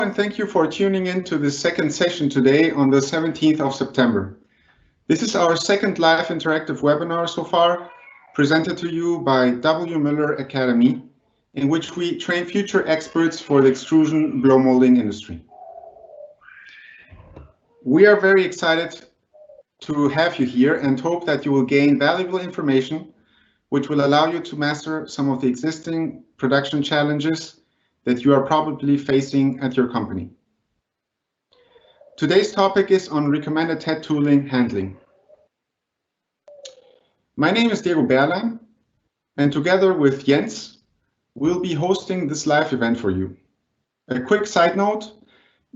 And thank you for tuning in to the second session today on the 17th of September. This is our second live interactive webinar so far, presented to you by MÜLLER Academy, in which we train future experts for the extrusion blow molding industry. We are very excited to have you here and hope that you will gain valuable information which will allow you to master some of the existing production challenges that you are probably facing at your company. Today's topic is on recommended head tooling handling. My name is Diego Berlein, and together with Jens, we'll be hosting this live event for you. A quick side note,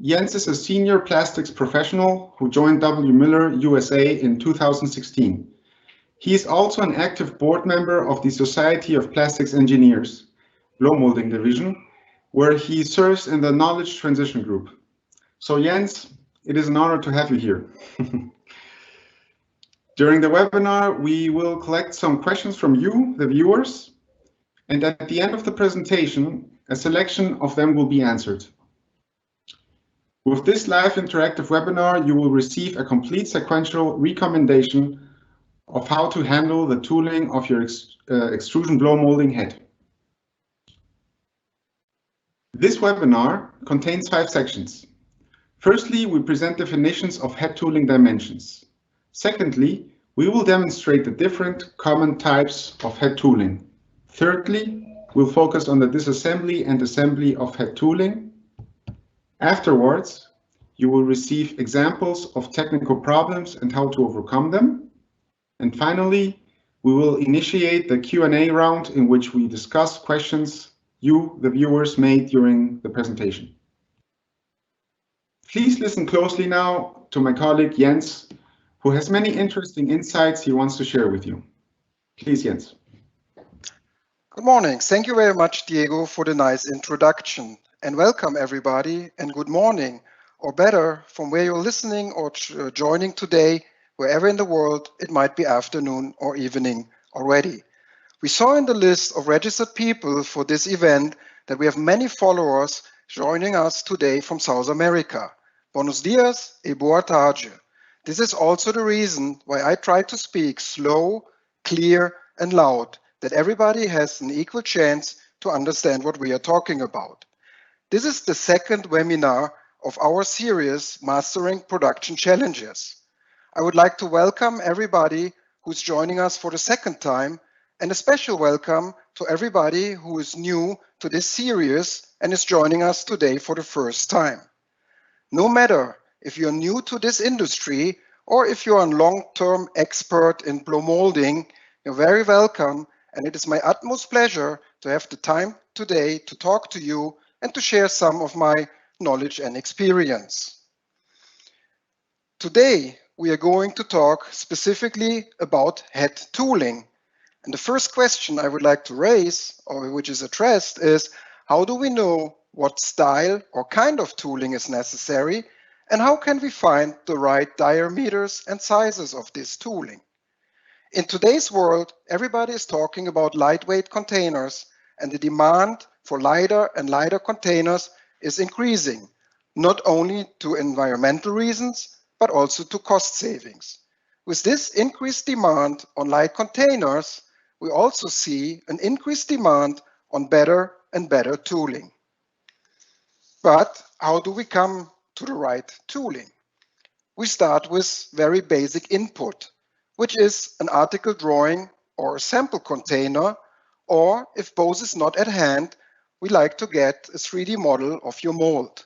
Jens is a senior plastics professional who joined MÜLLER USA in 2016. He is also an active board member of the Society of Plastics Engineers, blow molding division, where he serves in the knowledge transition group. So Jens, it is an honor to have you here. During the webinar, we will collect some questions from you, the viewers, and at the end of the presentation, a selection of them will be answered. With this live interactive webinar, you will receive a complete sequential recommendation of how to handle the tooling of your extrusion blow molding head. This webinar contains 5 sections. Firstly, we present definitions of head tooling dimensions. Secondly, we will demonstrate the different common types of head tooling. Thirdly, we'll focus on the disassembly and assembly of head tooling. Afterwards, you will receive examples of technical problems and how to overcome them. And finally, we will initiate the Q&A round in which we discuss questions you, the viewers, made during the presentation. Please listen closely now to my colleague Jens, who has many interesting insights he wants to share with you. Please, Jens. Good morning. Thank you very much, Diego, for the nice introduction. And welcome, everybody, and good morning, or better, from where you're listening or joining today, wherever in the world, it might be afternoon or evening already. We saw in the list of registered people for this event that we have many followers joining us today from South America. Buenos dias e boa tarde. This is also the reason why I try to speak slow, clear, and loud, that everybody has an equal chance to understand what we are talking about. This is the second webinar of our series, Mastering Production Challenges. I would like to welcome everybody who's joining us for the second time, and a special welcome to everybody who is new to this series and is joining us today for the first time. No matter if you're new to this industry or if you're a long-term expert in blow molding, you're very welcome, and it is my utmost pleasure to have the time today to talk to you and to share some of my knowledge and experience. Today, we are going to talk specifically about head tooling. And the first question I would like to raise, or which is addressed, is how do we know what style or kind of tooling is necessary, and how can we find the right diameters and sizes of this tooling? In today's world, everybody is talking about lightweight containers, and the demand for lighter and lighter containers is increasing, not only to environmental reasons, but also to cost savings. With this increased demand on light containers, we also see an increased demand on better and better tooling. But how do we come to the right tooling? We start with very basic input, which is an article drawing or a sample container, or if both is not at hand, we like to get a 3D model of your mold.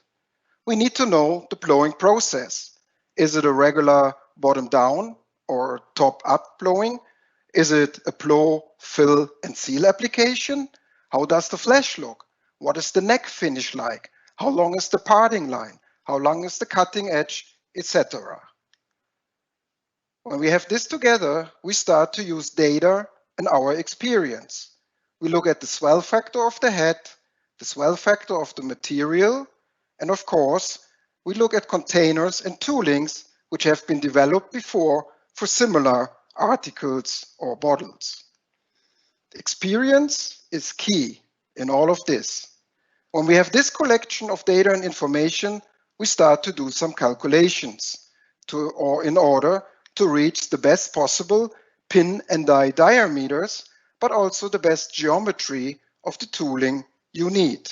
We need to know the blowing process. Is it a regular bottom down or top up blowing? Is it a blow, fill, and seal application? How does the flash look? What is the neck finish like? How long is the parting line? How long is the cutting edge, etc. When we have this together, we start to use data and our experience. We look at the swell factor of the head, the swell factor of the material, and of course, we look at containers and toolings which have been developed before for similar articles or bottles. Experience is key in all of this. When we have this collection of data and information, we start to do some calculations in order to reach the best possible pin and die diameters, but also the best geometry of the tooling you need.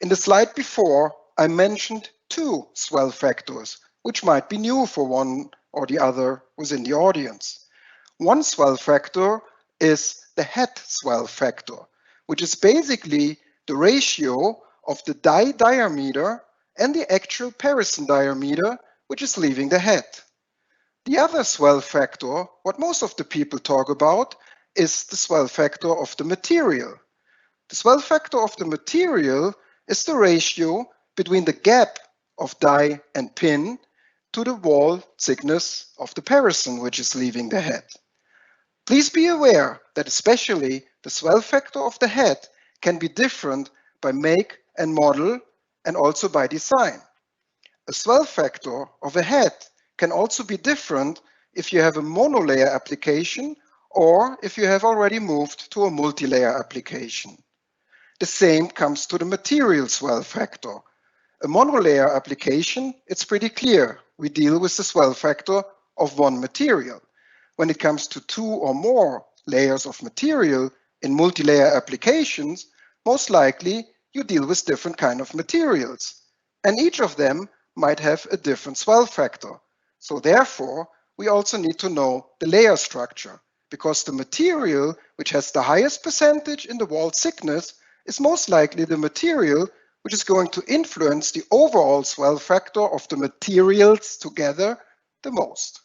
In the slide before, I mentioned two swell factors, which might be new for one or the other within the audience. One swell factor is the head swell factor, which is basically the ratio of the die diameter and the actual Parison diameter, which is leaving the head. The other swell factor, what most of the people talk about, is the swell factor of the material. The swell factor of the material is the ratio between the gap of die and pin to the wall thickness of the Parison, which is leaving the head. Please be aware that especially the swell factor of the head can be different by make and model and also by design. A swell factor of a head can also be different if you have a monolayer application or if you have already moved to a multi-layer application. The same comes to the material swell factor. A monolayer application, it's pretty clear. We deal with the swell factor of one material. When it comes to two or more layers of material in multi-layer applications, most likely you deal with different kind of materials. And each of them might have a different swell factor. So therefore, we also need to know the layer structure, because the material which has the highest percentage in the wall thickness is most likely the material which is going to influence the overall swell factor of the materials together the most.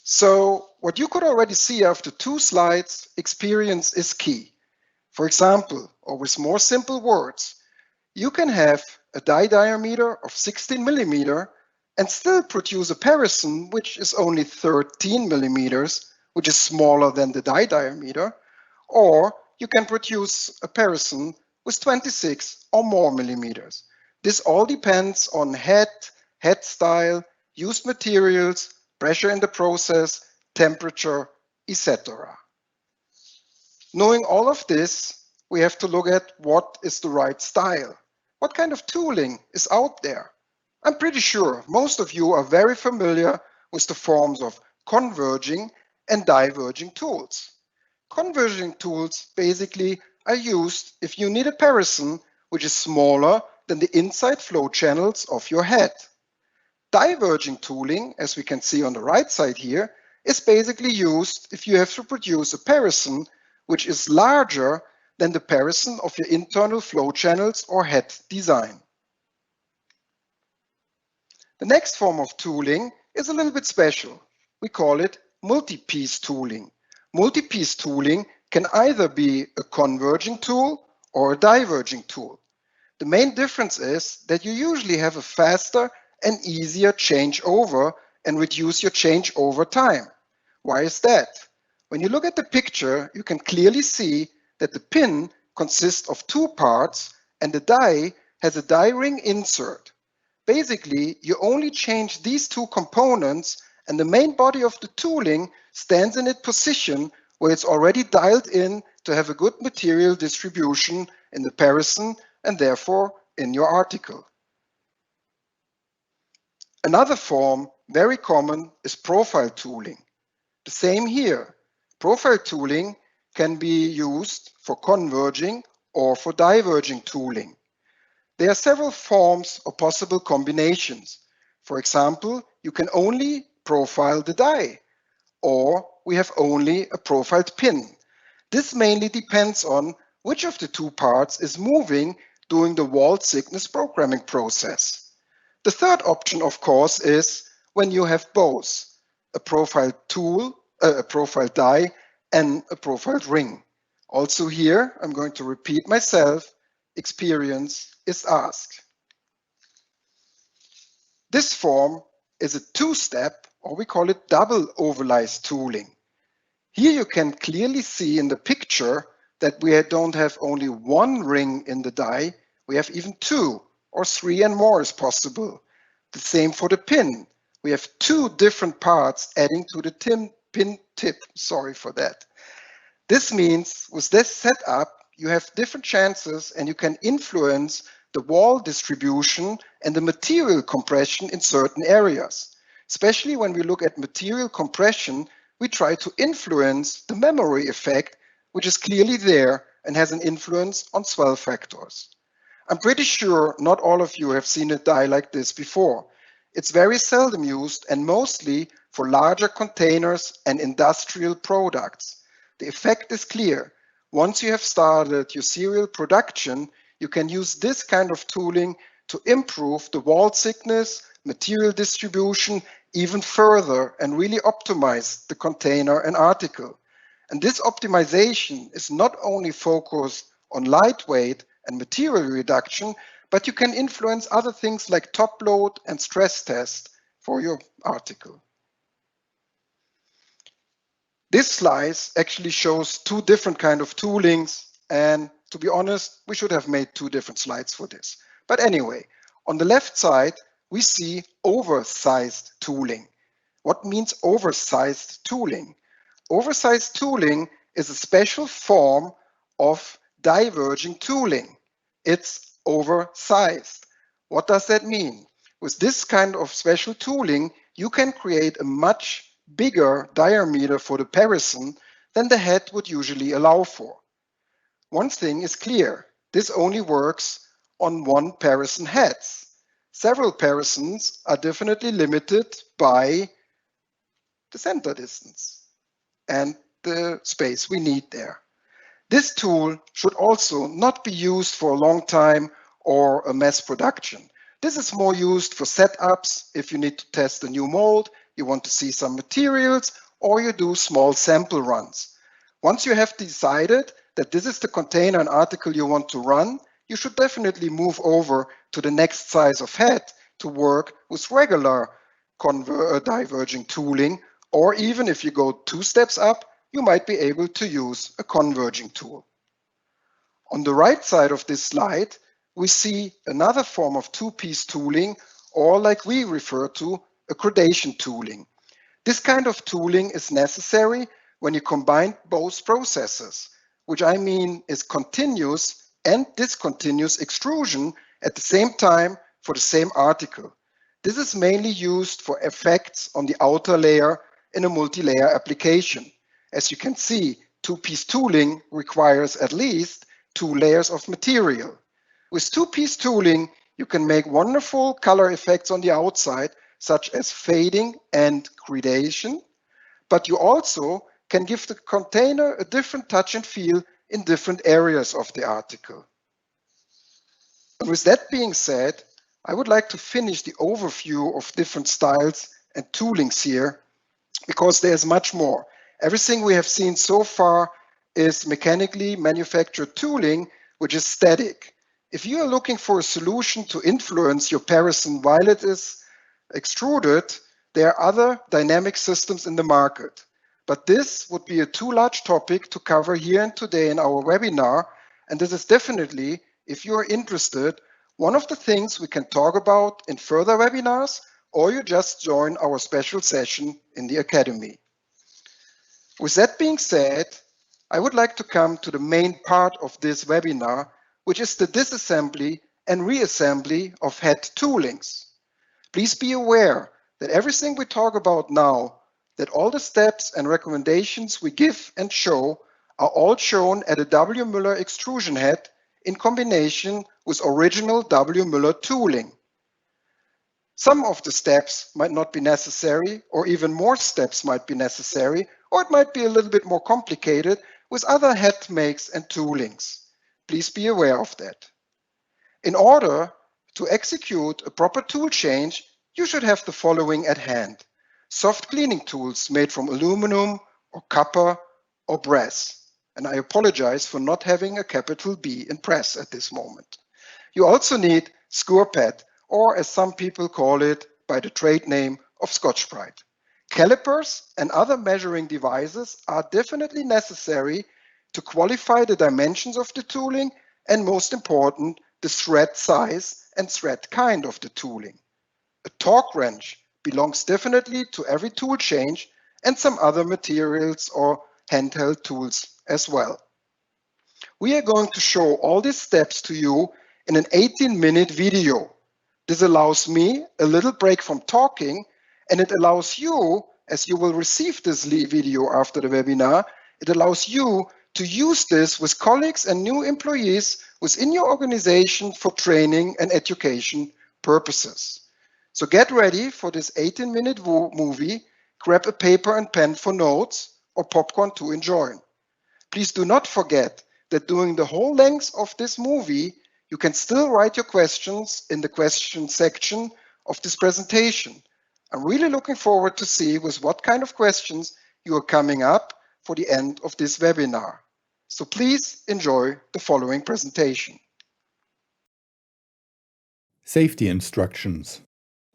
So what you could already see after two slides, experience is key. For example, or with more simple words, you can have a die diameter of 16 millimeter and still produce a Parison which is only 13 millimeters, which is smaller than the die diameter, or you can produce a Parison with 26 or more millimeters. This all depends on head style, used materials, pressure in the process, temperature, etc. Knowing all of this, we have to look at what is the right style. What kind of tooling is out there? I'm pretty sure most of you are very familiar with the forms of converging and diverging tools. Converging tools basically are used if you need a Parison which is smaller than the inside flow channels of your head. Diverging tooling, as we can see on the right side here, is basically used if you have to produce a Parison which is larger than the Parison of your internal flow channels or head design. The next form of tooling is a little bit special. We call it multi-piece tooling. Multi-piece tooling can either be a converging tool or a diverging tool. The main difference is that you usually have a faster and easier changeover and reduce your changeover time. Why is that? When you look at the picture, you can clearly see that the pin consists of two parts and the die has a die ring insert. Basically, you only change these two components and the main body of the tooling stands in its position where it's already dialed in to have a good material distribution in the Parison and therefore in your article. Another form, very common, is profile tooling. The same here. Profile tooling can be used for converging or for diverging tooling. There are several forms or possible combinations. For example, you can only profile the die, or we have only a profiled pin. This mainly depends on which of the two parts is moving during the wall thickness programming process. The third option, of course, is when you have both a profiled tool, a profiled die, and a profiled ring. Also here, I'm going to repeat myself, experience is asked. This form is a two-step, or we call it double overlays tooling. Here you can clearly see in the picture that we don't have only one ring in the die, we have even two or three and more is possible. The same for the pin. We have two different parts adding to the pin tip. Sorry for that. This means with this setup, you have different chances and you can influence the wall distribution and the material compression in certain areas. Especially when we look at material compression, we try to influence the memory effect, which is clearly there and has an influence on swell factors. I'm pretty sure not all of you have seen a die like this before. It's very seldom used and mostly for larger containers and industrial products. The effect is clear. Once you have started your serial production, you can use this kind of tooling to improve the wall thickness, material distribution even further and really optimize the container and article. And this optimization is not only focused on lightweight and material reduction, but you can influence other things like top load and stress test for your article. This slide actually shows two different kind of toolings, and to be honest, we should have made two different slides for this. But anyway, on the left side, we see oversized tooling. What means oversized tooling? Oversized tooling is a special form of diverging tooling. It's oversized. What does that mean? With this kind of special tooling, you can create a much bigger diameter for the parison than the head would usually allow for. One thing is clear, this only works on one parison heads. Several parisons are definitely limited by the center distance and the space we need there. This tool should also not be used for a long time or a mass production. This is more used for setups if you need to test a new mold, you want to see some materials, or you do small sample runs. Once you have decided that this is the container and article you want to run, you should definitely move over to the next size of head to work with regular diverging tooling, or even if you go 2 steps up, you might be able to use a converging tool. On the right side of this slide, we see another form of two-piece tooling, or like we refer to, a gradation tooling. This kind of tooling is necessary when you combine both processes, which I mean is continuous and discontinuous extrusion at the same time for the same article. This is mainly used for effects on the outer layer in a multi-layer application. As you can see, two-piece tooling requires at least 2 layers of material. With two-piece tooling, you can make wonderful color effects on the outside, such as fading and gradation, but you also can give the container a different touch and feel in different areas of the article. And with that being said, I would like to finish the overview of different styles and toolings here, because there's much more. Everything we have seen so far is mechanically manufactured tooling, which is static. If you are looking for a solution to influence your parison while it is extruded, there are other dynamic systems in the market. But this would be a too large topic to cover here and today in our webinar. And this is definitely, if you are interested, one of the things we can talk about in further webinars, or you just join our special session in the Academy. With that being said, I would like to come to the main part of this webinar, which is the disassembly and reassembly of head toolings. Please be aware that everything we talk about now, that all the steps and recommendations we give and show are all shown at a W. Müller extrusion head in combination with original W. Müller tooling. Some of the steps might not be necessary, or even more steps might be necessary, or it might be a little bit more complicated with other head makes and toolings. Please be aware of that. In order to execute a proper tool change, you should have the following at hand. Soft cleaning tools made from aluminum or copper or brass. And I apologize for not having a capital B in brass at this moment. You also need skewer pad, or as some people call it by the trade name of Scotch-Brite. Calipers and other measuring devices are definitely necessary to qualify the dimensions of the tooling and, most important, the thread size and thread kind of the tooling. A torque wrench belongs definitely to every tool change, and some other materials or handheld tools as well. We are going to show all these steps to you in an 18-minute video. This allows me a little break from talking, and it allows you, as you will receive this video after the webinar, it allows you to use this with colleagues and new employees within your organization for training and education purposes. So get ready for this 18-minute movie, grab a paper and pen for notes or popcorn to enjoy. Please do not forget that during the whole length of this movie, you can still write your questions in the question section of this presentation. I'm really looking forward to see with what kind of questions you are coming up for the end of this webinar. So please enjoy the following presentation. Safety instructions.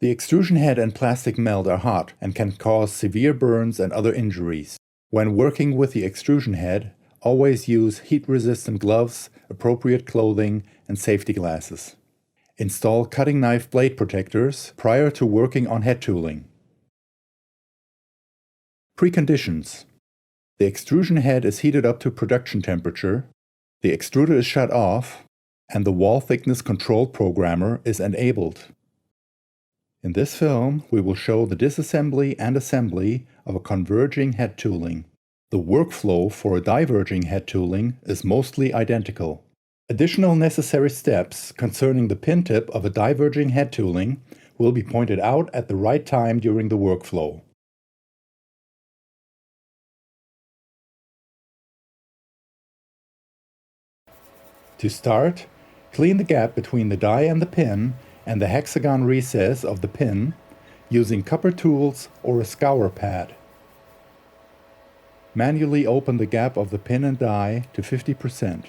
The extrusion head and plastic melt are hot and can cause severe burns and other injuries. When working with the extrusion head, always use heat-resistant gloves, appropriate clothing, and safety glasses. Install cutting knife blade protectors prior to working on head tooling. Preconditions. The extrusion head is heated up to production temperature, the extruder is shut off, and the wall thickness control programmer is enabled. In this film, we will show the disassembly and assembly of a converging head tooling. The workflow for a diverging head tooling is mostly identical. Additional necessary steps concerning the pin tip of a diverging head tooling will be pointed out at the right time during the workflow. To start, clean the gap between the die and the pin and the hexagon recess of the pin using copper tools or a scour pad. Manually open the gap of the pin and die to 50%.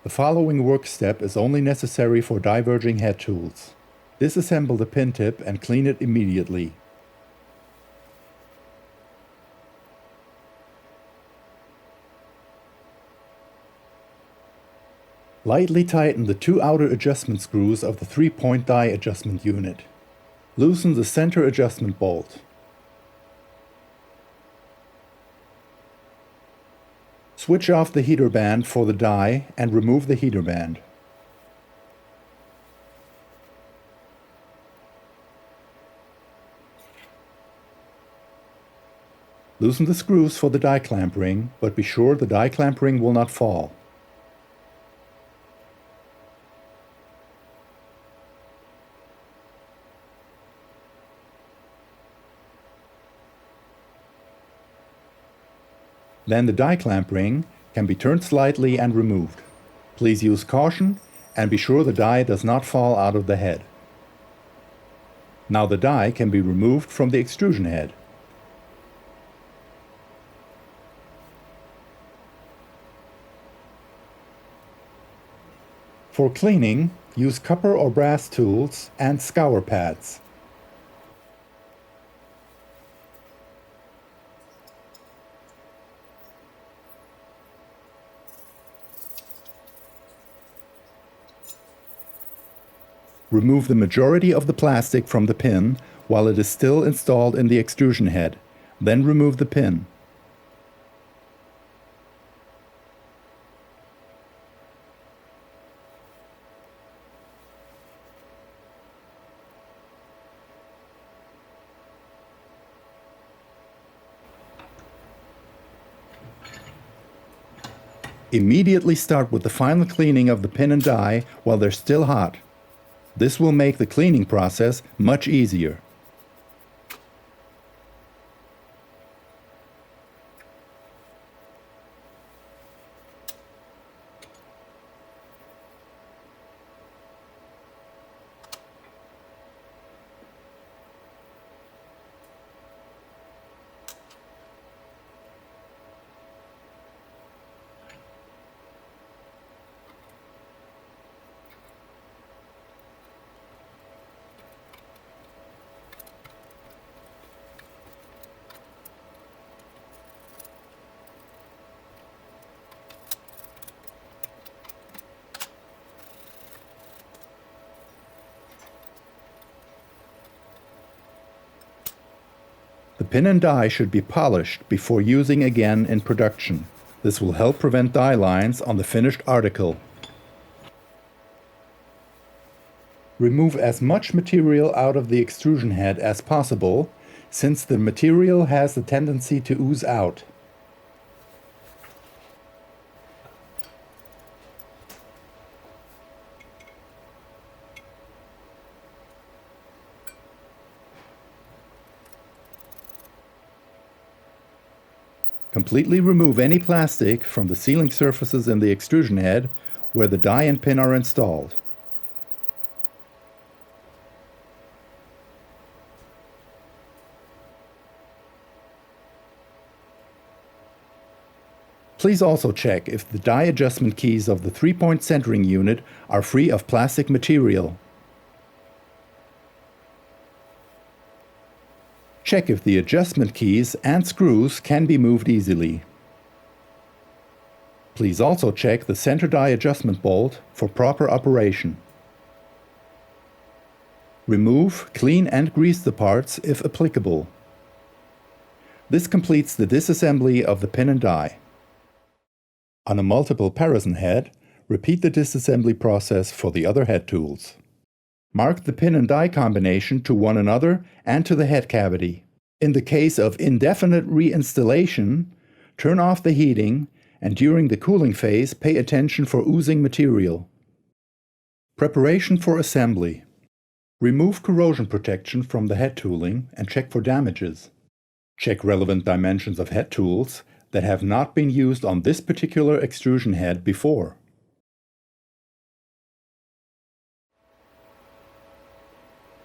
The following work step is only necessary for diverging head tools. Disassemble the pin tip and clean it immediately. Lightly tighten the two outer adjustment screws of the 3-point die adjustment unit. Loosen the center adjustment bolt. Switch off the heater band for the die and remove the heater band. Loosen the screws for the die clamp ring, but be sure the die clamp ring will not fall. Then the die clamp ring can be turned slightly and removed. Please use caution and be sure the die does not fall out of the head. Now the die can be removed from the extrusion head. For cleaning, use copper or brass tools and scour pads. Remove the majority of the plastic from the pin while it is still installed in the extrusion head. Then remove the pin. Immediately start with the final cleaning of the pin and die while they're still hot. This will make the cleaning process much easier. pin and die should be polished before using again in production. This will help prevent die lines on the finished article. Remove as much material out of the extrusion head as possible, since the material has the tendency to ooze out. Completely remove any plastic from the sealing surfaces in the extrusion head where the die and pin are installed. Please also check if the die adjustment keys of the 3-point centering unit are free of plastic material. Check if the adjustment keys and screws can be moved easily. Please also check the center die adjustment bolt for proper operation. Remove, clean and grease the parts if applicable. This completes the disassembly of the pin and die. On a multiple Parison head, repeat the disassembly process for the other head tools. Mark the pin and die combination to one another and to the head cavity. In the case of indefinite reinstallation, turn off the heating and during the cooling phase pay attention for oozing material. Preparation for assembly. Remove corrosion protection from the head tooling and check for damages. Check relevant dimensions of head tools that have not been used on this particular extrusion head before.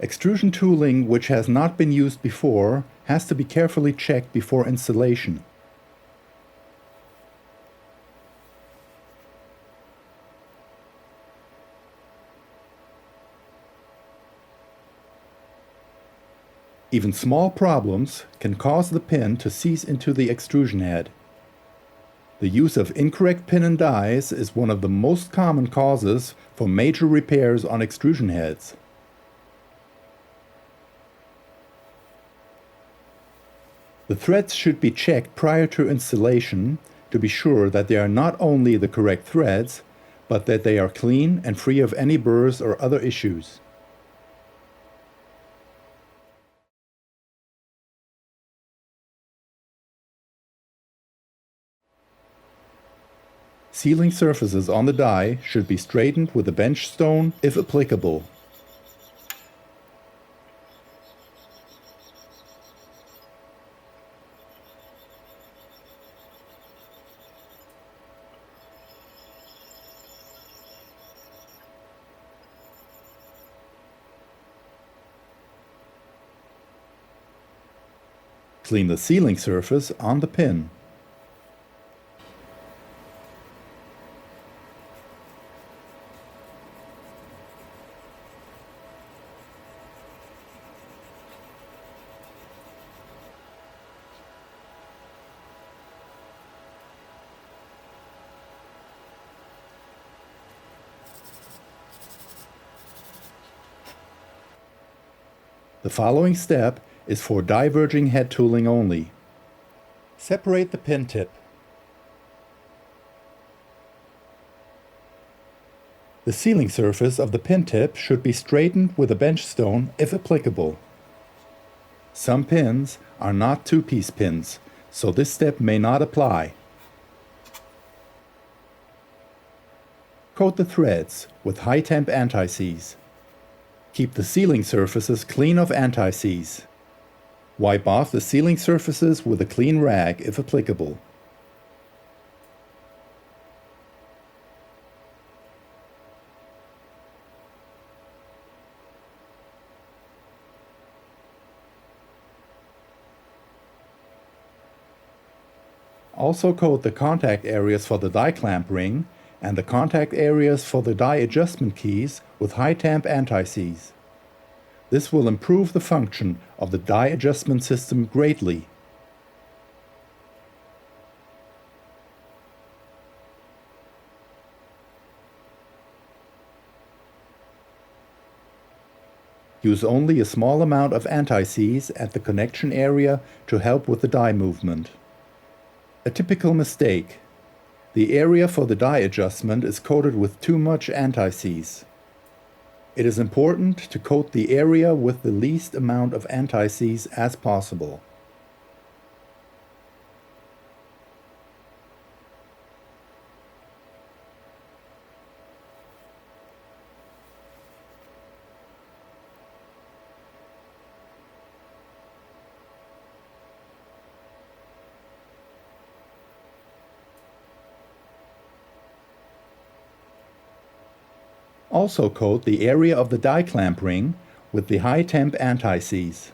Extrusion tooling which has not been used before has to be carefully checked before installation. Even small problems can cause the pin to seize into the extrusion head. The use of incorrect pin and dies is one of the most common causes for major repairs on extrusion heads. The threads should be checked prior to installation to be sure that they are not only the correct threads, but that they are clean and free of any burrs or other issues. Sealing surfaces on the die should be straightened with a bench stone if applicable. Clean the sealing surface on the pin. The following step is for diverging head tooling only. Separate the pin tip. The sealing surface of the pin tip should be straightened with a bench stone if applicable. Some pins are not two-piece pins, so this step may not apply. Coat the threads with high-temp anti-seize. Keep the sealing surfaces clean of anti-seize. Wipe off the sealing surfaces with a clean rag if applicable. Also coat the contact areas for the die clamp ring and the contact areas for the die adjustment keys with high-temp anti-seize. This will improve the function of the die adjustment system greatly. Use only a small amount of anti-seize at the connection area to help with the die movement. A typical mistake. The area for the die adjustment is coated with too much anti-seize. It is important to coat the area with the least amount of anti-seize as possible. Also coat the area of the die clamp ring with the high temp anti-seize.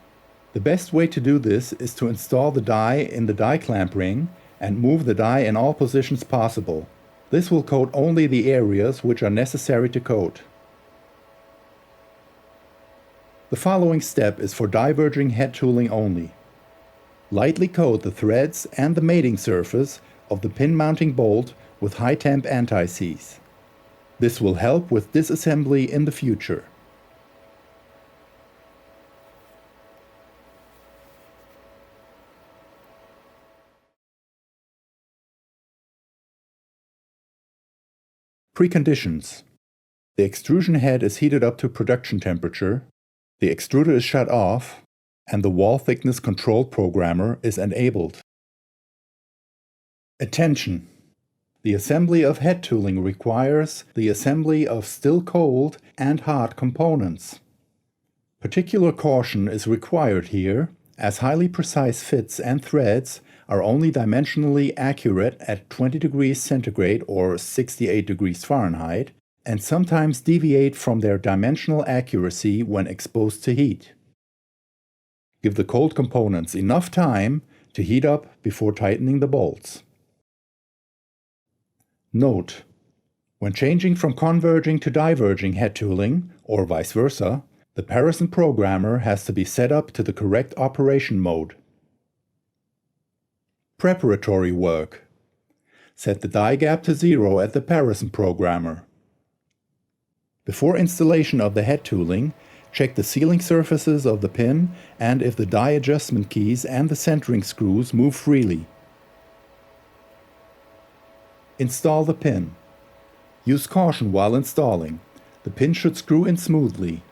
The best way to do this is to install the die in the die clamp ring and move the die in all positions possible. This will coat only the areas which are necessary to coat. The following step is for diverging head tooling only. Lightly coat the threads and the mating surface of the pin mounting bolt with high temp anti-seize. This will help with disassembly in the future. Preconditions. The extrusion head is heated up to production temperature, the extruder is shut off, and the wall thickness control programmer is enabled. Attention! The assembly of head tooling requires the assembly of still cold and hot components. Particular caution is required here, as highly precise fits and threads are only dimensionally accurate at 20 degrees centigrade or 68 degrees Fahrenheit, and sometimes deviate from their dimensional accuracy when exposed to heat. Give the cold components enough time to heat up before tightening the bolts. Note: when changing from converging to diverging head tooling, or vice versa, the Parison programmer has to be set up to the correct operation mode. Preparatory work. Set the die gap to 0 at the Parison programmer. Before installation of the head tooling, check the sealing surfaces of the pin and if the die adjustment keys and the centering screws move freely. Install the pin. Use caution while installing. The pin should screw in smoothly.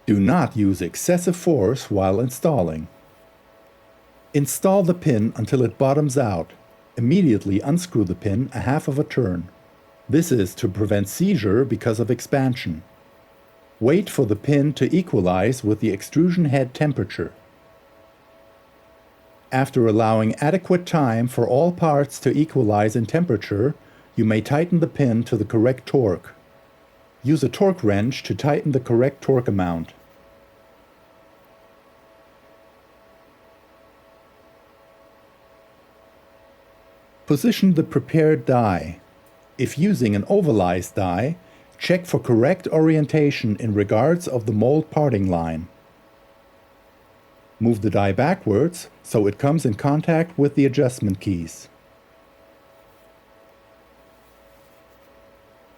Do not use excessive force while installing. Install the pin until it bottoms out. Immediately unscrew the pin a half of a turn. This is to prevent seizure because of expansion. Wait for the pin to equalize with the extrusion head temperature. After allowing adequate time for all parts to equalize in temperature, you may tighten the pin to the correct torque. Use a torque wrench to tighten the correct torque amount. Position the prepared die. If using an ovalized die, check for correct orientation in regards of the mold parting line. Move the die backwards so it comes in contact with the adjustment keys.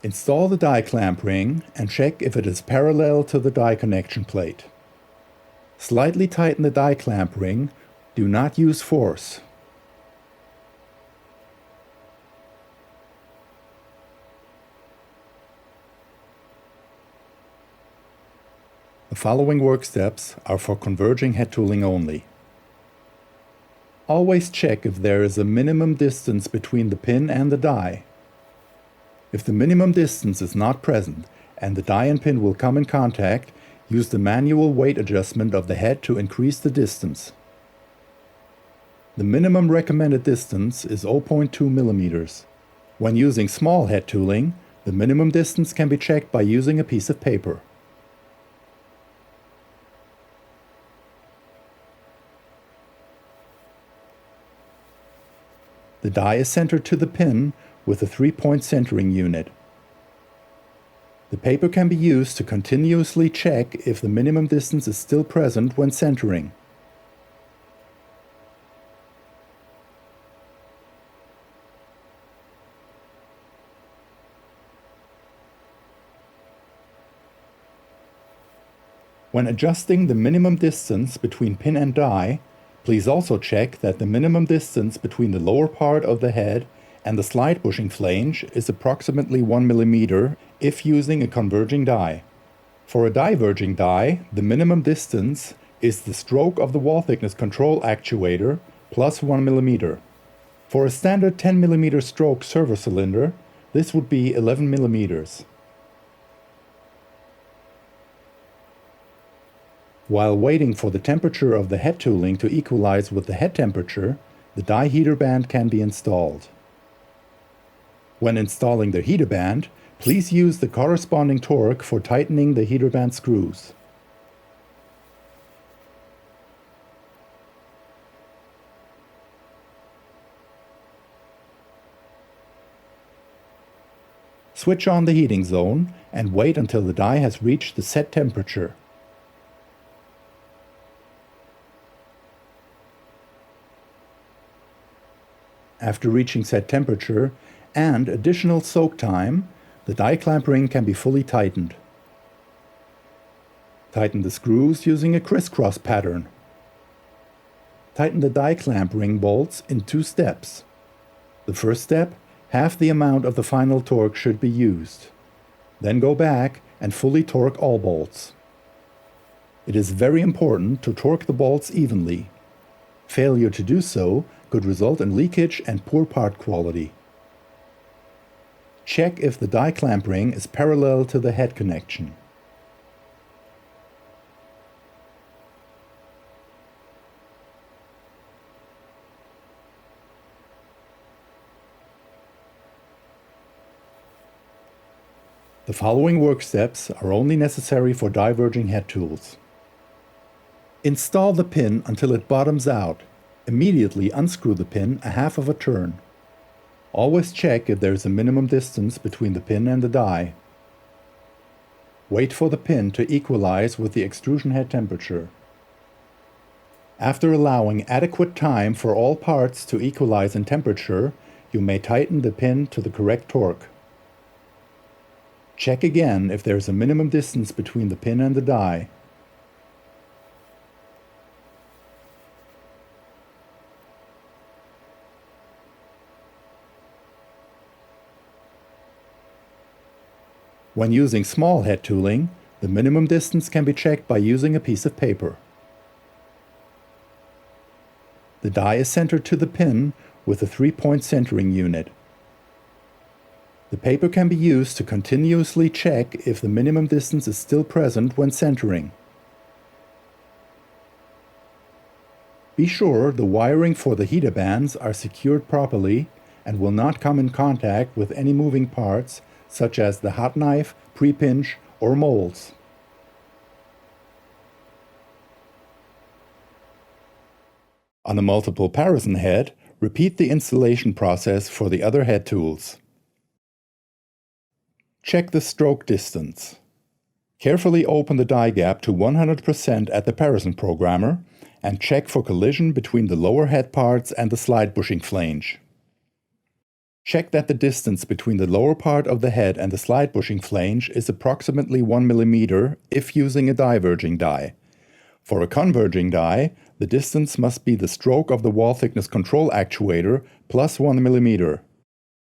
Install the die clamp ring and check if it is parallel to the die connection plate. Slightly tighten the die clamp ring. Do not use force. The following work steps are for converging head tooling only. Always check if there is a minimum distance between the pin and the die. If the minimum distance is not present and the die and pin will come in contact, use the manual weight adjustment of the head to increase the distance. The minimum recommended distance is 0.2 millimeters. When using small head tooling, the minimum distance can be checked by using a piece of paper. The die is centered to the pin with a 3-point centering unit. The paper can be used to continuously check if the minimum distance is still present when centering. When adjusting the minimum distance between pin and die, please also check that the minimum distance between the lower part of the head and the slide bushing flange is approximately 1 mm if using a converging die. For a diverging die, the minimum distance is the stroke of the wall thickness control actuator plus 1 mm. For a standard 10 mm stroke servo cylinder, this would be 11 mm. While waiting for the temperature of the head tooling to equalize with the head temperature, the die heater band can be installed. When installing the heater band, please use the corresponding torque for tightening the heater band screws. Switch on the heating zone and wait until the die has reached the set temperature. After reaching set temperature and additional soak time, the die clamp ring can be fully tightened. Tighten the screws using a crisscross pattern. Tighten the die clamp ring bolts in 2 steps. The first step, half the amount of the final torque should be used. Then go back and fully torque all bolts. It is very important to torque the bolts evenly. Failure to do so could result in leakage and poor part quality. Check if the die clamp ring is parallel to the head connection. The following work steps are only necessary for diverging head tools. Install the pin until it bottoms out. Immediately unscrew the pin a half of a turn. Always check if there is a minimum distance between the pin and the die. Wait for the pin to equalize with the extrusion head temperature. After allowing adequate time for all parts to equalize in temperature, you may tighten the pin to the correct torque. Check again if there is a minimum distance between the pin and the die. When using small head tooling, the minimum distance can be checked by using a piece of paper. The die is centered to the pin with a 3-point centering unit. The paper can be used to continuously check if the minimum distance is still present when centering. Be sure the wiring for the heater bands are secured properly and will not come in contact with any moving parts such as the hot knife, pre-pinch, or molds. On a multiple Parison head, repeat the installation process for the other head tools. Check the stroke distance. Carefully open the die gap to 100% at the Parison programmer and check for collision between the lower head parts and the slide bushing flange. Check that the distance between the lower part of the head and the slide bushing flange is approximately 1 mm if using a diverging die. For a converging die, the distance must be the stroke of the wall thickness control actuator plus 1 mm.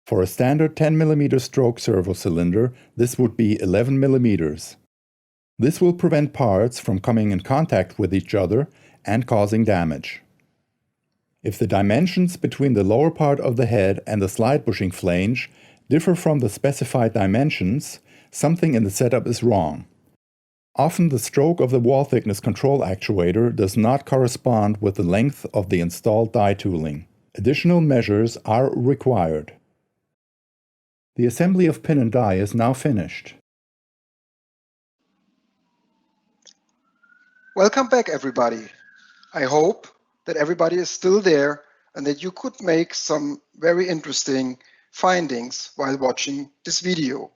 For a standard 10 mm stroke servo cylinder, this would be 11 mm. This will prevent parts from coming in contact with each other and causing damage. If the dimensions between the lower part of the head and the slide bushing flange differ from the specified dimensions, something in the setup is wrong. Often the stroke of the wall thickness control actuator does not correspond with the length of the installed die tooling. Additional measures are required. The assembly of pin and die is now finished. Welcome back, everybody. I hope that everybody is still there and that you could make some very interesting findings while watching this video.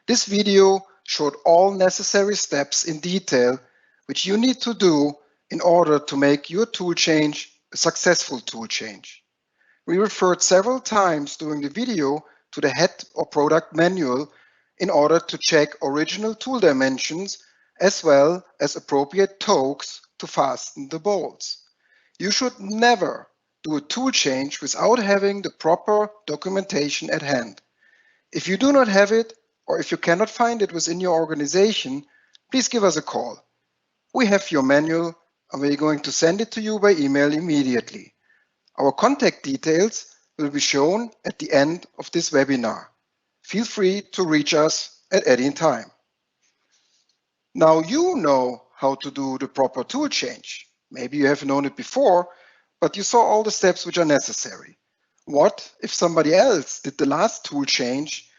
This video showed all necessary steps in detail which you need to do in order to make your tool change a successful tool change. We referred several times during the video to the head or product manual in order to check original tool dimensions as well as appropriate tokes to fasten the bolts. You should never do a tool change without having the proper documentation at hand. If you do not have it, or if you cannot find it within your organization, please give us a call. We have your manual and we're going to send it to you by email immediately. Our contact details will be shown at the end of this webinar. Feel free to reach us at any time. Now you know how to do the proper tool change. Maybe you have known it before, but you saw all the steps which are necessary. What if somebody else did the last tool change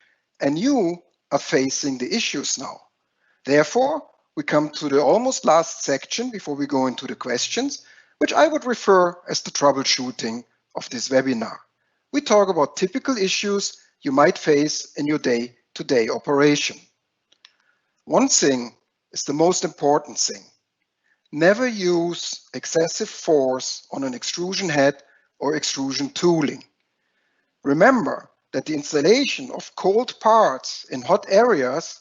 and you are facing the issues now? Therefore, we come to the almost last section before we go into the questions, which I would refer as the troubleshooting of this webinar. We talk about typical issues you might face in your day-to-day operation. One thing is the most important thing. Never use excessive force on an extrusion head or extrusion tooling. Remember that the installation of cold parts in hot areas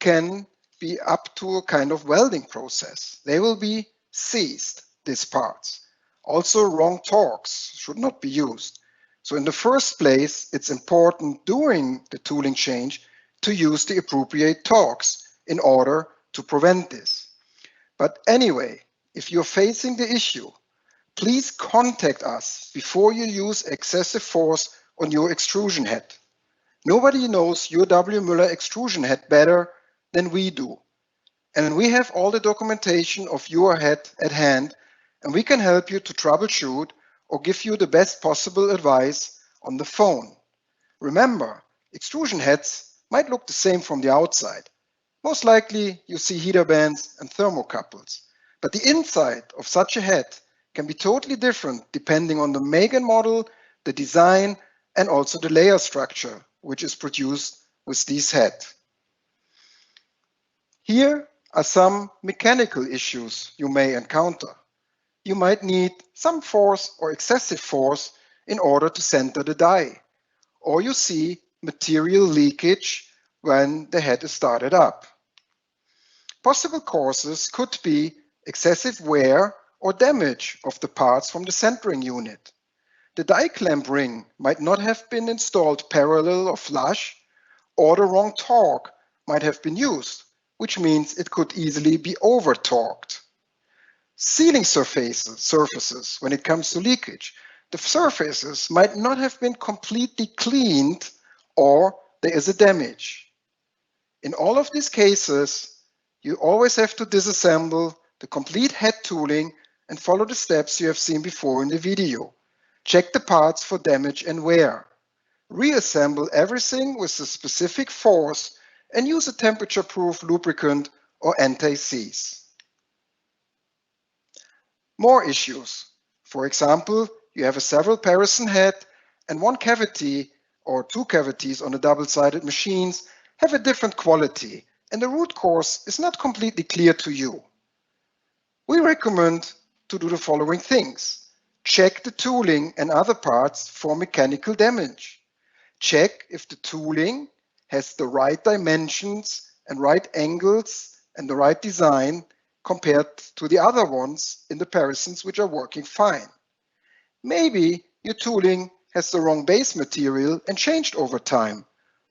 can be up to a kind of welding process. They will be seized, these parts. Also, wrong torques should not be used. So in the first place, it's important during the tooling change to use the appropriate torques in order to prevent this. But anyway, if you're facing the issue, please contact us before you use excessive force on your extrusion head. Nobody knows your W. Müller extrusion head better than we do. And we have all the documentation of your head at hand, and we can help you to troubleshoot or give you the best possible advice on the phone. Remember, extrusion heads might look the same from the outside. Most likely you see heater bands and thermocouples, but the inside of such a head can be totally different depending on the make and model, the design, and also the layer structure which is produced with these heads. Here are some mechanical issues you may encounter. You might need some force or excessive force in order to center the die, or you see material leakage when the head is started up. Possible causes could be excessive wear or damage of the parts from the centering unit. The die clamp ring might not have been installed parallel or flush, or the wrong torque might have been used, which means it could easily be over-torqued. Sealing surfaces, when it comes to leakage, the surfaces might not have been completely cleaned, or there is a damage. In all of these cases, you always have to disassemble the complete head tooling and follow the steps you have seen before in the video. Check the parts for damage and wear. Reassemble everything with a specific force and use a temperature-proof lubricant or anti-seize. More issues. For example, you have a several Parison head and one cavity or two cavities on the double-sided machines have a different quality and the root cause is not completely clear to you. We recommend to do the following things. Check the tooling and other parts for mechanical damage. Check if the tooling has the right dimensions and right angles and the right design compared to the other ones in the Parisons which are working fine. Maybe your tooling has the wrong base material and changed over time.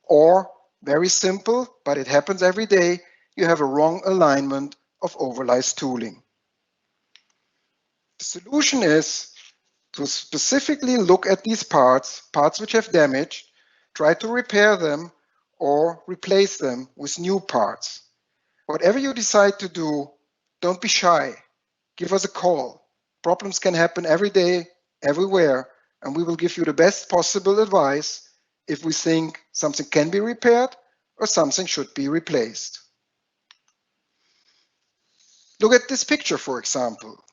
Or, very simple, but it happens every day, you have a wrong alignment of overlies tooling. The solution is to specifically look at these parts which have damage, try to repair them or replace them with new parts. Whatever you decide to do, don't be shy. Give us a call. Problems can happen every day, everywhere, and we will give you the best possible advice if we think something can be repaired or something should be replaced. Look at this picture, for example.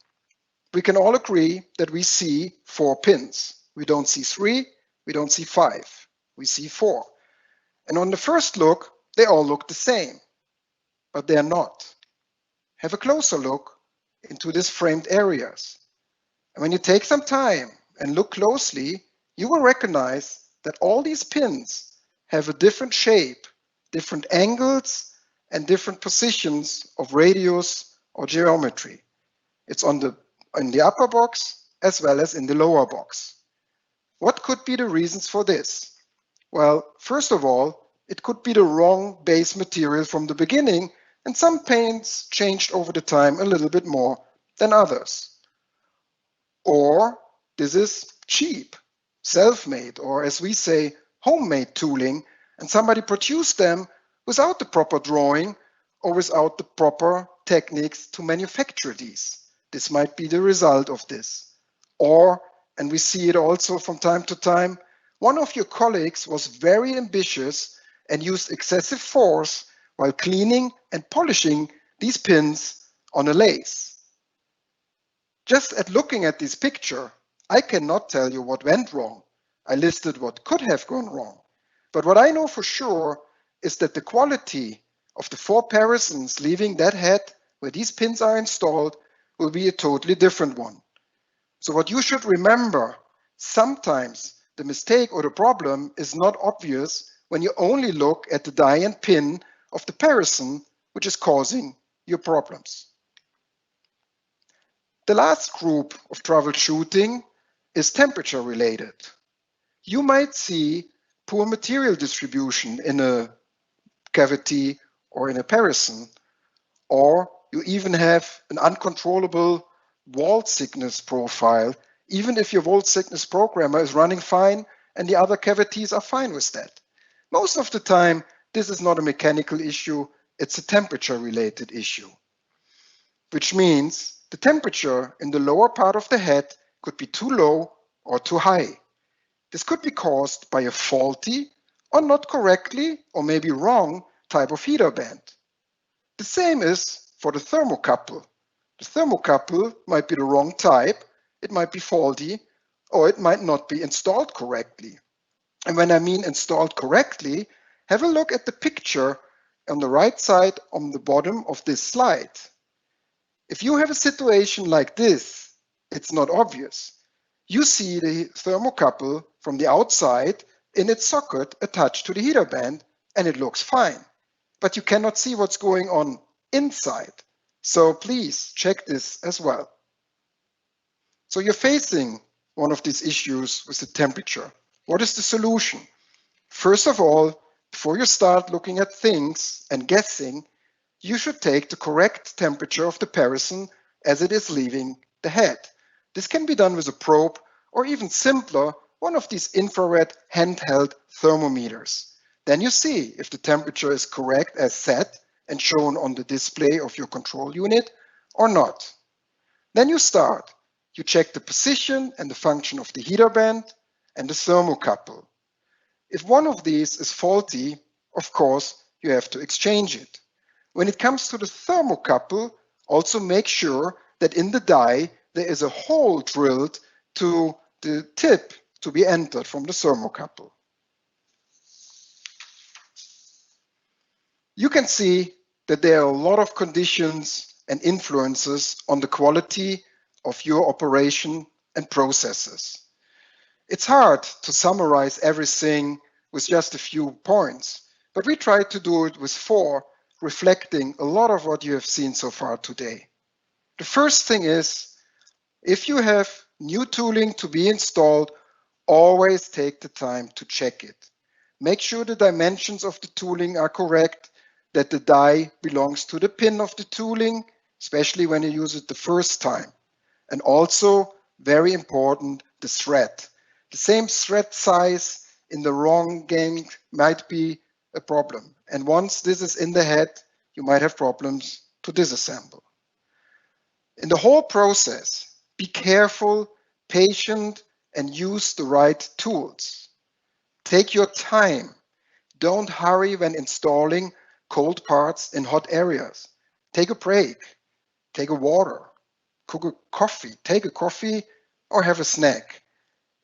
We can all agree that we see 4 pins. We don't see 3, we don't see 5, we see 4. And on the first look, they all look the same, but they're not. Have a closer look into these framed areas. And when you take some time and look closely, you will recognize that all these pins have a different shape, different angles, and different positions of radius or geometry. It's in the upper box as well as in the lower box. What could be the reasons for this? Well, first of all, it could be the wrong base material from the beginning, and some paints changed over the time a little bit more than others. Or this is cheap, self-made, or as we say, homemade tooling, and somebody produced them without the proper drawing or without the proper techniques to manufacture these. This might be the result of this. Or, and we see it also from time to time, one of your colleagues was very ambitious and used excessive force while cleaning and polishing these pins on a lathe. Just at looking at this picture, I cannot tell you what went wrong. I listed what could have gone wrong. But what I know for sure is that the quality of the 4 partisans leaving that head where these pins are installed will be a totally different one. So what you should remember, sometimes the mistake or the problem is not obvious when you only look at the die and pin of the partisan, which is causing your problems. The last group of troubleshooting is temperature related. You might see poor material distribution in a cavity or in a partisan, or you even have an uncontrollable wall thickness profile, even if your wall thickness programmer is running fine and the other cavities are fine with that. Most of the time, this is not a mechanical issue, it's a temperature related issue, which means the temperature in the lower part of the head could be too low or too high. This could be caused by a faulty or not correctly or maybe wrong type of heater band. The same is for the thermocouple. The thermocouple might be the wrong type, it might be faulty, or it might not be installed correctly. And when I mean installed correctly, have a look at the picture on the right side on the bottom of this slide. If you have a situation like this, it's not obvious. You see the thermocouple from the outside in its socket attached to the heater band, and it looks fine. But you cannot see what's going on inside. So please check this as well. So you're facing one of these issues with the temperature. What is the solution? First of all, before you start looking at things and guessing, you should take the correct temperature of the partisan as it is leaving the head. This can be done with a probe or even simpler, one of these infrared handheld thermometers. Then you see if the temperature is correct as set and shown on the display of your control unit or not. Then you start. You check the position and the function of the heater band and the thermocouple. If one of these is faulty, of course, you have to exchange it. When it comes to the thermocouple, also make sure that in the die there is a hole drilled to the tip to be entered from the thermocouple. You can see that there are a lot of conditions and influences on the quality of your operation and processes. It's hard to summarize everything with just a few points, but we try to do it with 4, reflecting a lot of what you have seen so far today. The first thing is, if you have new tooling to be installed, always take the time to check it. Make sure the dimensions of the tooling are correct, that the die belongs to the pin of the tooling, especially when you use it the first time. And also, very important, the thread. The same thread size in the wrong game might be a problem. And once this is in the head, you might have problems to disassemble. In the whole process, be careful, patient, and use the right tools. Take your time. Don't hurry when installing cold parts in hot areas. Take a break, take a water, cook a coffee, take a coffee, or have a snack.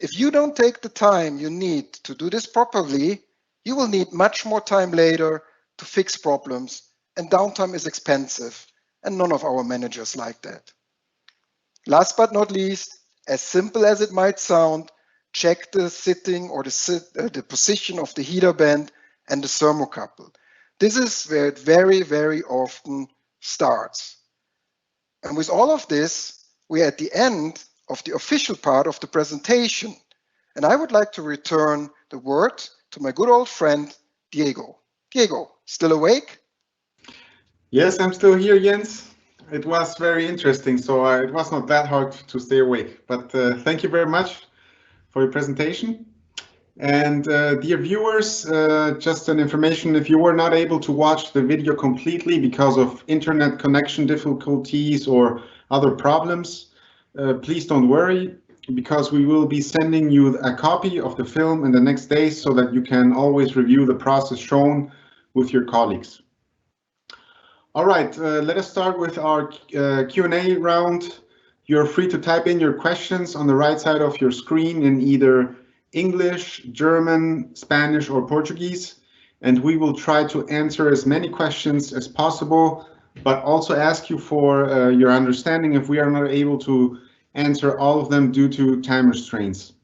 If you don't take the time you need to do this properly, you will need much more time later to fix problems, and downtime is expensive, and none of our managers like that. Last but not least, as simple as it might sound, check the sitting or the position of the heater band and the thermocouple. This is where it very, very often starts. And with all of this, we're at the end of the official part of the presentation. And I would like to return the word to my good old friend, Diego. Diego, still awake? Yes, I'm still here, Jens. It was very interesting, so it was not that hard to stay awake. But thank you very much for your presentation. And dear viewers, just an information, if you were not able to watch the video completely because of internet connection difficulties or other problems, please don't worry, because we will be sending you a copy of the film in the next days so that you can always review the process shown with your colleagues. All right, let us start with our Q&A round. You're free to type in your questions on the right side of your screen in either English, German, Spanish, or Portuguese, and we will try to answer as many questions as possible, but also ask you for your understanding if we are not able to answer all of them due to time restraints.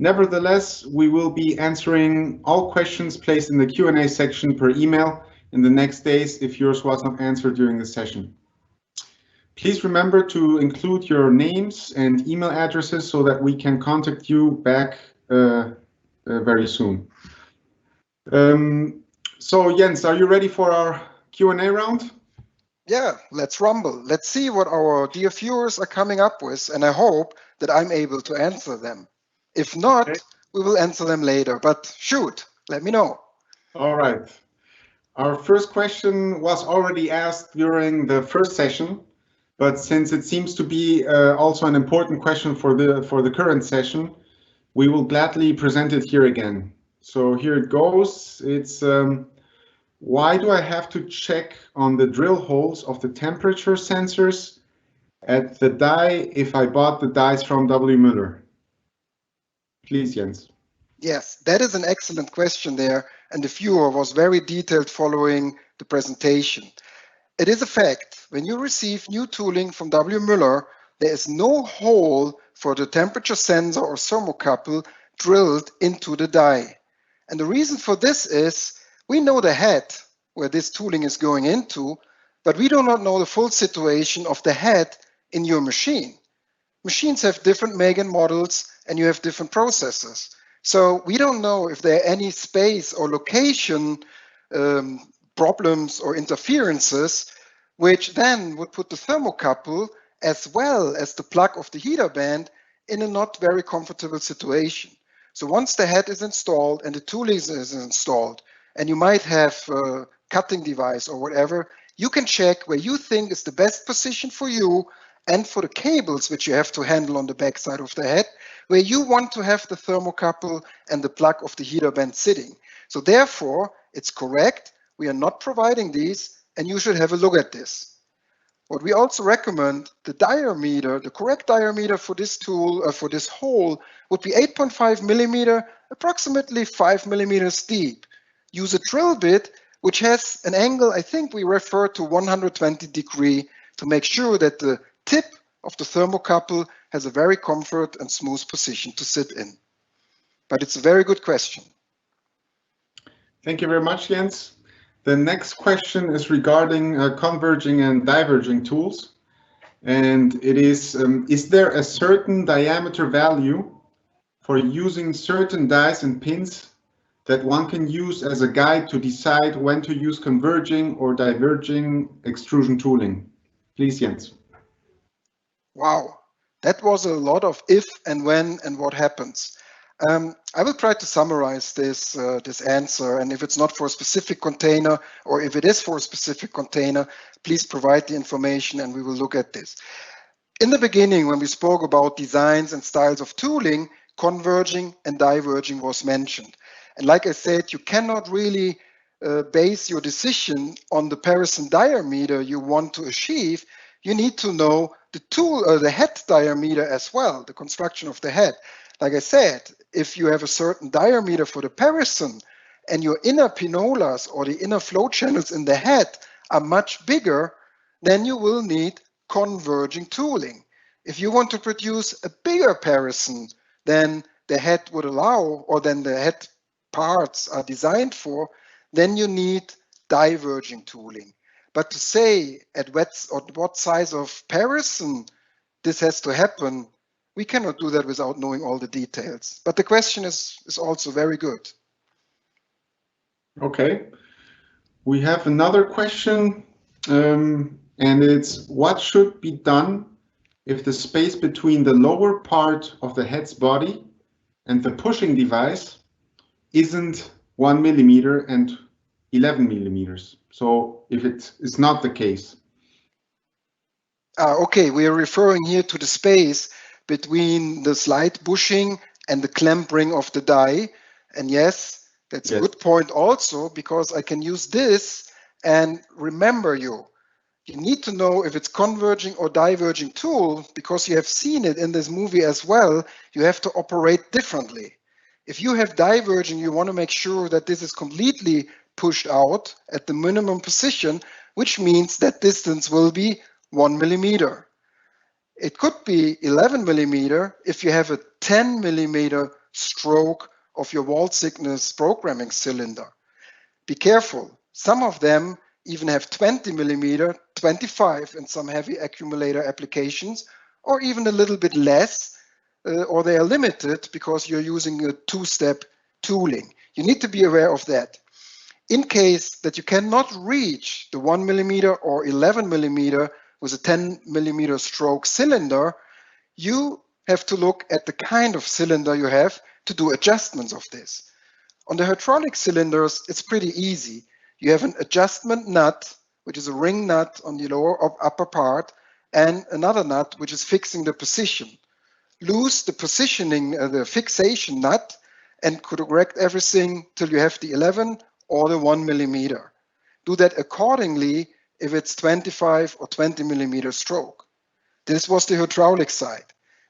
Nevertheless, we will be answering all questions placed in the Q&A section per email in the next days if yours was not answered during the session. Please remember to include your names and email addresses so that we can contact you back very soon. So Jens, are you ready for our Q&A round? Yeah, let's rumble. Let's see what our dear viewers are coming up with, and I hope that I'm able to answer them. If not, okay, we will answer them later, but shoot, let me know. All right. Our first question was already asked during the first session, but since it seems to be also an important question for the current session, we will gladly present it here again. So here it goes. It's why do I have to check on the drill holes of the temperature sensors at the die if I bought the dies from W. Müller? Please, Jens. Yes, that is an excellent question there, and the viewer was very detailed following the presentation. It is a fact, when you receive new tooling from W. Müller, there is no hole for the temperature sensor or thermocouple drilled into the die. And the reason for this is, we know the head where this tooling is going into, but we do not know the full situation of the head in your machine. Machines have different make and models, and you have different processes. So we don't know if there are any space or location problems or interferences, which then would put the thermocouple as well as the plug of the heater band in a not very comfortable situation. So once the head is installed and the tooling is installed, and you might have a cutting device or whatever, you can check where you think is the best position for you and for the cables which you have to handle on the back side of the head, where you want to have the thermocouple and the plug of the heater band sitting. So therefore, it's correct, we are not providing these, and you should have a look at this. What we also recommend, the diameter, the correct diameter for this tool, for this hole, would be 8.5 millimeter, approximately 5 millimeters deep. Use a drill bit, which has an angle, I think we refer to 120 degree, to make sure that the tip of the thermocouple has a very comfort and smooth position to sit in. But it's a very good question. Thank you very much, Jens. The next question is regarding converging and diverging tools. And it is there a certain diameter value for using certain dies and pins that one can use as a guide to decide when to use converging or diverging extrusion tooling? Please, Jens. Wow, that was a lot of if and when and what happens. I will try to summarize this answer, and if it's not for a specific container, or if it is for a specific container, please provide the information and we will look at this. In the beginning, when we spoke about designs and styles of tooling, converging and diverging was mentioned. And like I said, you cannot really base your decision on the Parison diameter you want to achieve. You need to know the tool, the head diameter as well, the construction of the head. Like I said, if you have a certain diameter for the Parison and your inner pinolas or the inner flow channels in the head are much bigger, then you will need converging tooling. If you want to produce a bigger Parison than the head would allow, or than the head parts are designed for, then you need diverging tooling. But to say at what size of Parison this has to happen, we cannot do that without knowing all the details. But the question is also very good. Okay. We have another question, and it's what should be done if the space between the lower part of the head's body and the pushing device isn't 1 millimeter and 11 millimeters. So if it is not the case. Okay, we are referring here to the space between the slide bushing and the clamp ring of the die. And yes, that's a good point also, because I can use this and remember you need to know if it's converging or diverging tool, because you have seen it in this movie as well. You have to operate differently. If you have diverging, you want to make sure that this is completely pushed out at the minimum position, which means that distance will be 1 millimeter. It could be 11 millimeter if you have a 10 millimeter stroke of your wall thickness programming cylinder. Be careful. Some of them even have 20 millimeter, 25 in some heavy accumulator applications, or even a little bit less, or they are limited because you're using a two-step tooling. You need to be aware of that. In case that you cannot reach the 1 millimeter or 11 millimeter with a 10 millimeter stroke cylinder, you have to look at the kind of cylinder you have to do adjustments of this. On the hydraulic cylinders, it's pretty easy. You have an adjustment nut, which is a ring nut on the lower or upper part, and another nut, which is fixing the position. Loose the positioning, the fixation nut, and correct everything till you have the 11 or the 1 millimeter. Do that accordingly if it's 25 or 20 millimeter stroke. This was the hydraulic side.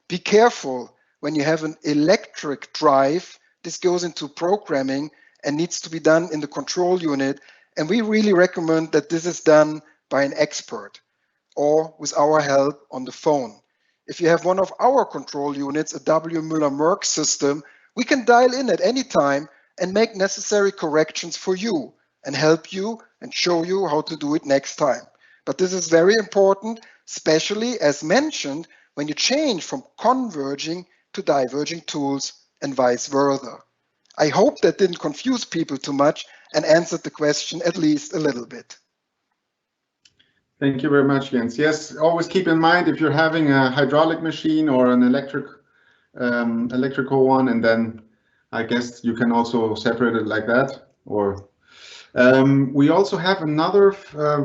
Be careful when you have an electric drive. This goes into programming and needs to be done in the control unit. And we really recommend that this is done by an expert or with our help on the phone. If you have one of our control units, a W. Müller-Merck system, we can dial in at any time and make necessary corrections for you and help you and show you how to do it next time. But this is very important, especially as mentioned, when you change from converging to diverging tools and vice versa. I hope that didn't confuse people too much and answered the question at least a little bit. Thank you very much, Jens. Yes, always keep in mind if you're having a hydraulic machine or an electrical one, and then I guess you can also separate it like that. Or we also have another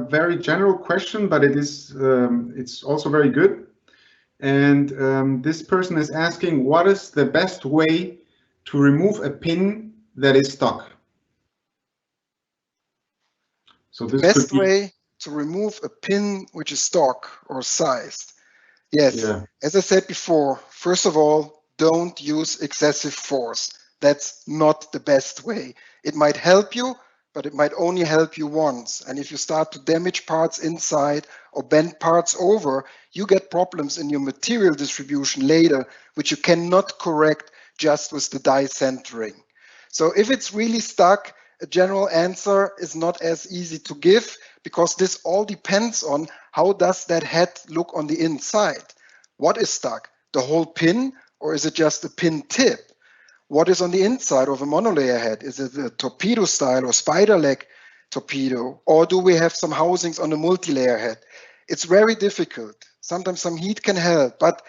very general question, but it's also very good. And this person is asking, what is the best way to remove a pin that is stuck? So this best way to remove a pin which is stuck or sized. Yes, As I said before, first of all, don't use excessive force. That's not the best way. It might help you, but it might only help you once. And if you start to damage parts inside or bend parts over, you get problems in your material distribution later, which you cannot correct just with the die centering. So if it's really stuck, a general answer is not as easy to give, because this all depends on how does that head look on the inside. What is stuck? The whole pin, or is it just a pin tip? What is on the inside of a monolayer head? Is it a torpedo style or spider leg torpedo? Or do we have some housings on a multi-layer head? It's very difficult. Sometimes some heat can help, but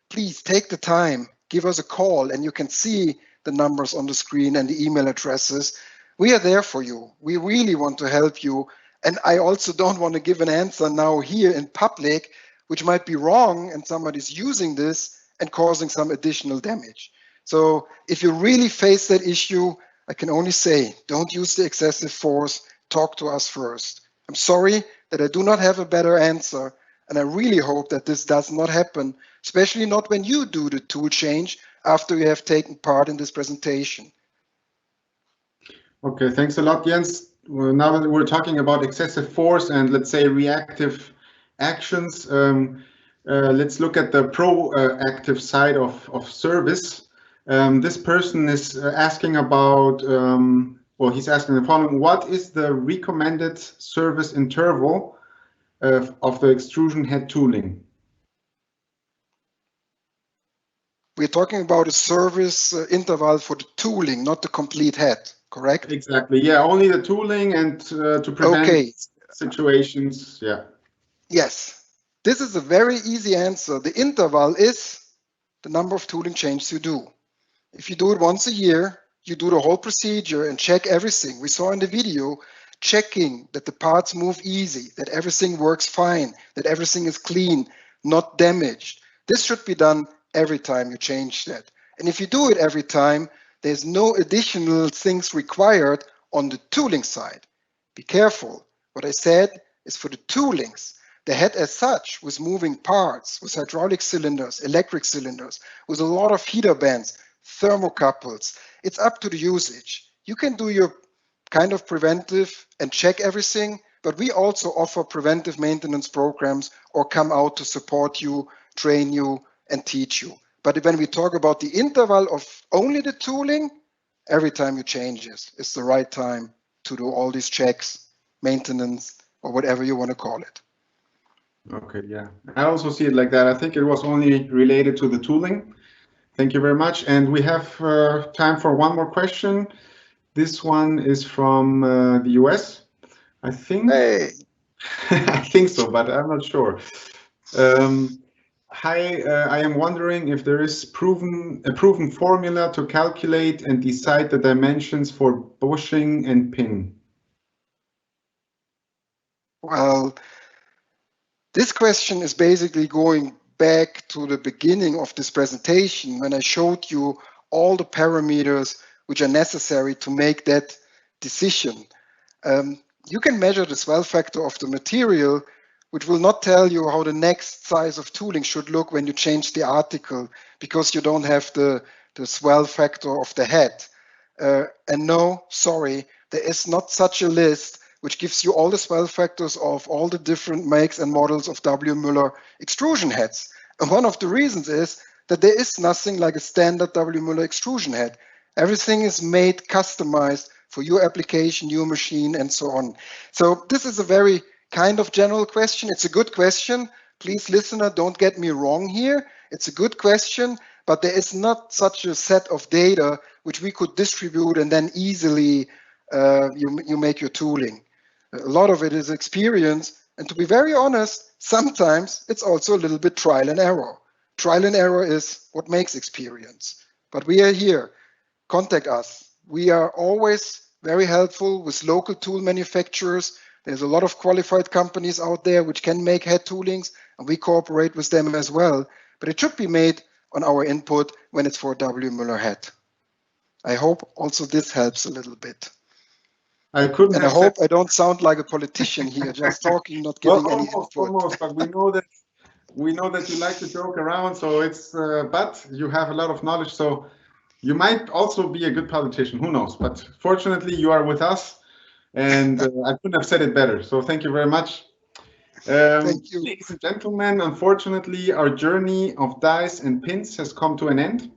please take the time, give us a call, and you can see the numbers on the screen and the email addresses. We are there for you. We really want to help you. And I also don't want to give an answer now here in public, which might be wrong, and somebody's using this and causing some additional damage. So if you really face that issue, I can only say, don't use the excessive force. Talk to us first. I'm sorry that I do not have a better answer, and I really hope that this does not happen, especially not when you do the tool change after you have taken part in this presentation. Okay, thanks a lot, Jens. Well, now that we're talking about excessive force and let's say reactive actions, let's look at the proactive side of service. This person is asking about well, he's asking the following: what is the recommended service interval of the extrusion head tooling? We're talking about a service interval for the tooling, not the complete head, correct? Exactly. Yeah, only the tooling and to prevent situations. Yeah. Yes. This is a very easy answer. The interval is the number of tooling changes you do. If you do it once a year, you do the whole procedure and check everything. We saw in the video, checking that the parts move easy, that everything works fine, that everything is clean, not damaged. This should be done every time you change that. And if you do it every time, there's no additional things required on the tooling side. Be careful. What I said is for the toolings. The head as such, with moving parts, with hydraulic cylinders, electric cylinders, with a lot of heater bands, thermocouples, it's up to the usage. You can do your kind of preventive and check everything, but we also offer preventive maintenance programs or come out to support you, train you, and teach you. But when we talk about the interval of only the tooling, every time you change it, it's the right time to do all these checks, maintenance, or whatever you want to call it. Okay, yeah. I also see it like that. I think it was only related to the tooling. Thank you very much. And we have time for one more question. This one is from the US, I think. Hey. I think so, but I'm not sure. Hi, I am wondering if there is a proven formula to calculate and decide the dimensions for bushing and pin. Well, this question is basically going back to the beginning of this presentation when I showed you all the parameters which are necessary to make that decision. You can measure the swell factor of the material, which will not tell you how the next size of tooling should look when you change the article, because you don't have the swell factor of the head. And no, sorry, there is not such a list which gives you all the swell factors of all the different makes and models of W. Müller extrusion heads. And one of the reasons is that there is nothing like a standard W. Müller extrusion head. Everything is made customized for your application, your machine, and so on. So this is a very kind of general question. It's a good question. Please, listener, don't get me wrong here. It's a good question, but there is not such a set of data which we could distribute and then easily you make your tooling. A lot of it is experience, and to be very honest, sometimes it's also a little bit trial and error. Trial and error is what makes experience. But we are here. Contact us. We are always very helpful with local tool manufacturers. There's a lot of qualified companies out there which can make head toolings, and we cooperate with them as well. But it should be made on our input when it's for a W. Müller head. I hope also this helps a little bit. I couldn't. And I hope I don't sound like a politician here, just talking, not giving any input. Almost, but we know that you like to joke around. So it's, but you have a lot of knowledge. So you might also be a good politician. Who knows? But fortunately, you are with us, and I couldn't have said it better. So thank you very much. Thank you. Ladies and gentlemen, unfortunately, our journey of dies and pins has come to an end,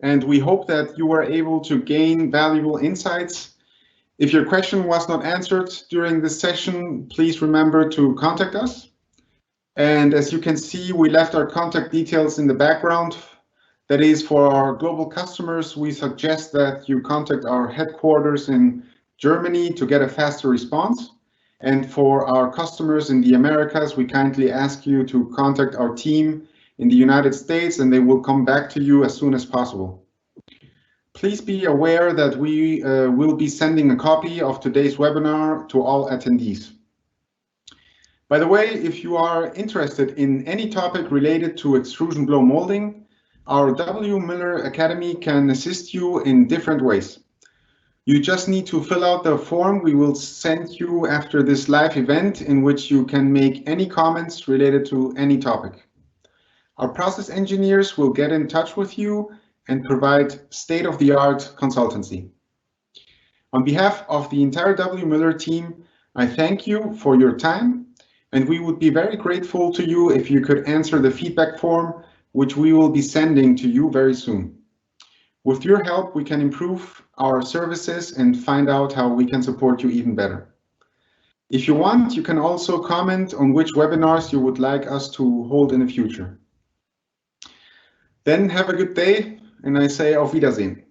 and we hope that you were able to gain valuable insights. If your question was not answered during this session, please remember to contact us. And as you can see, we left our contact details in the background. That is, for our global customers, we suggest that you contact our headquarters in Germany to get a faster response. And for our customers in the Americas, we kindly ask you to contact our team in the United States, and they will come back to you as soon as possible. Please be aware that we will be sending a copy of today's webinar to all attendees. By the way, if you are interested in any topic related to extrusion blow molding, our W. Müller Academy can assist you in different ways. You just need to fill out the form we will send you after this live event, in which you can make any comments related to any topic. Our process engineers will get in touch with you and provide state-of-the-art consultancy. On behalf of the entire W. Müller team, I thank you for your time, and we would be very grateful to you if you could answer the feedback form, which we will be sending to you very soon. With your help, we can improve our services and find out how we can support you even better. If you want, you can also comment on which webinars you would like us to hold in the future. Then have a good day, and I say auf Wiedersehen.